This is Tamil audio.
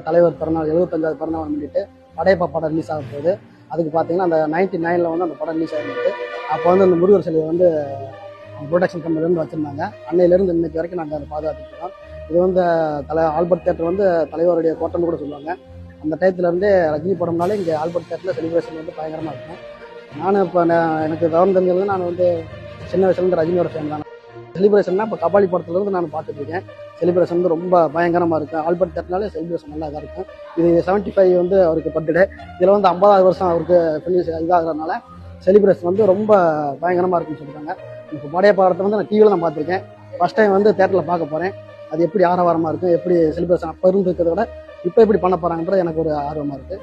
தலைவர் பிறந்தநாள் 75வது பிறந்தநாள் முன்னிட்டு படையப்பா படம் ரிலீஸ் ஆக போகுது. அதுக்கு பார்த்தீங்கன்னா அந்த 99ல் வந்து அந்த படம் ரிலீஸ் ஆகிருக்கு. அப்போ வந்து அந்த முருகர் சிலையை வந்து ப்ரொடக்ஷன் கம்பெனிலேருந்து வச்சுருந்தாங்க. அன்னையிலேருந்து இன்னைக்கு வரைக்கும் நாங்கள் அதை பாதுகாத்துருக்கோம். இது வந்து ஆல்பர்ட் தேட்டர் வந்து தலைவருடைய கோட்டம்னு கூட சொல்லுவாங்க. அந்த டயத்துலேருந்தே ரஜினி படம்னாலே இங்கே ஆல்பர்ட் தேட்டரில் செலிப்ரேஷன் வந்து பயங்கரமாக இருக்கும். நானும் இப்போ எனக்கு விவரம் தெரிஞ்சது நான் வந்து சின்ன வயசுலேருந்து ரஜினியோட ஃபேன் தான். செலிப்ரேஷன்னா இப்போ கபாலி படத்துலேருந்து நான் பார்த்துட்டு இருக்கேன். செலிப்ரேஷன் வந்து ரொம்ப பயங்கரமாக இருக்கும். ஆல்பர்ட் தேட்டர்னாலே செலிப்ரேஷன் நல்லா இதாக இருக்கும். இது 75 வந்து அவருக்கு பர்த்டே. இதில் வந்து 50வது வருஷம் அவருக்கு ஃபினிஷ் இதாகிறதுனால செலிப்ரேஷன் வந்து ரொம்ப பயங்கரமாக இருக்குன்னு சொல்லிட்டாங்க. இப்போ படையப்பா படத்தை வந்து நான் டிவியில் தான் பார்த்துருக்கேன். ஃபஸ்ட் டைம் வந்து தேட்டரில் பார்க்க போகிறேன். அது எப்படி ஆரவாரமாக இருக்கும், எப்படி செலிப்ரேஷன் அப்போ இருந்துருக்கிறத விட இப்போ எப்படி பண்ண போகிறாங்கன்றது எனக்கு ஒரு ஆர்வமாக இருக்குது.